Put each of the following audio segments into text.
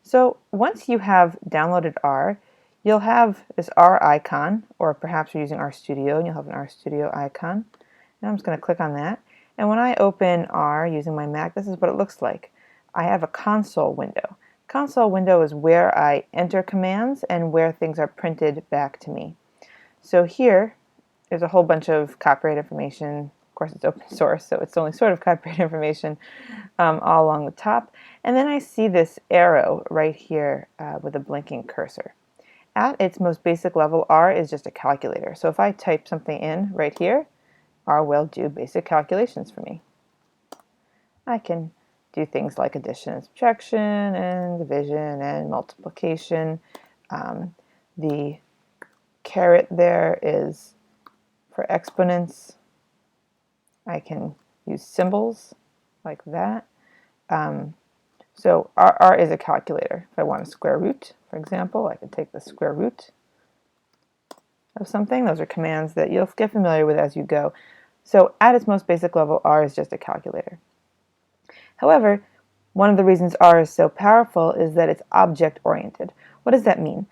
So once you have downloaded R, you'll have this R icon, or perhaps you're using RStudio and you'll have an RStudio icon. And I'm just going to click on that. And when I open R using my Mac, this is what it looks like. I have a console window. Console window is where I enter commands and where things are printed back to me. So here, there's a whole bunch of copyright information. Of course, it's open source, so it's only sort of copyright information all along the top. And then I see this arrow right here with a blinking cursor. At its most basic level, R is just a calculator. So if I type something in right here, R will do basic calculations for me. I can do things like addition and subtraction and division and multiplication. The caret there is for exponents. I can use symbols like that. So R is a calculator. If I want a square root, for example, I can take the square root of something. Those are commands that you'll get familiar with as you go. So at its most basic level, R is just a calculator. However, one of the reasons R is so powerful is that it's object-oriented. What does that mean?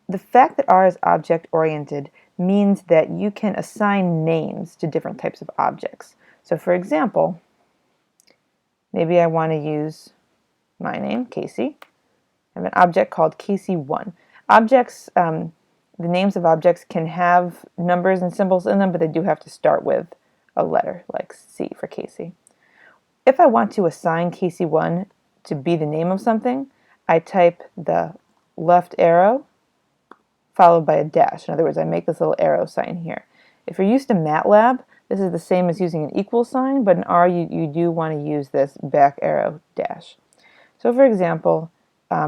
The fact that R is object-oriented means that you can assign names to different types of objects. So for example, maybe I want to use my name, Casey. I have an object called Casey1. Objects, the names of objects can have numbers and symbols in them, but they do have to start with a letter, like C for Casey. If I want to assign Casey1 to be the name of something, I type the left arrow followed by a dash. In other words, I make this little arrow sign here. If you're used to MATLAB, this is the same as using an equal sign, but in R you do want to use this back arrow dash. So for example,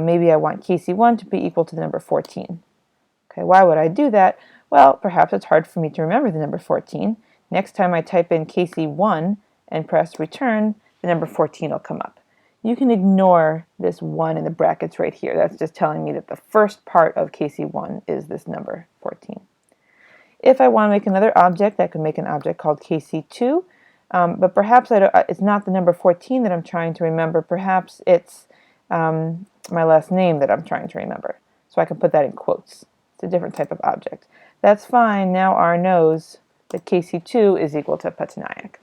maybe I want Casey1 to be equal to the number 14. Okay, why would I do that? Well, perhaps it's hard for me to remember the number 14. Next time I type in Casey1 and press return, the number 14 will come up. You can ignore this 1 in the brackets right here. That's just telling me that the first part of Casey1 is this number 14. If I want to make another object, I could make an object called Casey2, but perhaps it's not the number 14 that I'm trying to remember. Perhaps it's my last name that I'm trying to remember. So I can put that in quotes. It's a different type of object. That's fine. Now R knows that Casey2 is equal to Patanayak.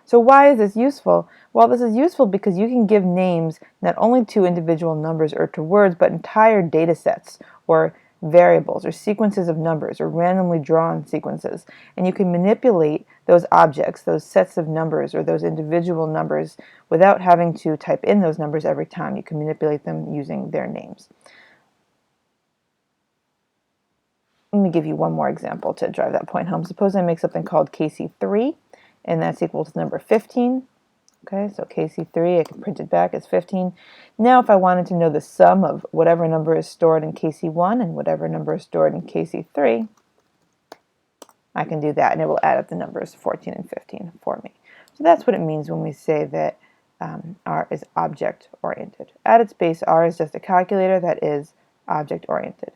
So why is this useful? Well, this is useful because you can give names not only to individual numbers or to words, but entire data sets or variables or sequences of numbers or randomly drawn sequences. And you can manipulate those objects, those sets of numbers or those individual numbers without having to type in those numbers every time. You can manipulate them using their names. Let me give you one more example to drive that point home. Suppose I make something called Casey3, and that's equal to the number 15. Okay, so Casey3, I can print it back as 15. Now if I wanted to know the sum of whatever number is stored in Casey1 and whatever number is stored in Casey3, I can do that, and it will add up the numbers 14 and 15 for me. So that's what it means when we say that R is object-oriented. At its base, R is just a calculator that is object-oriented.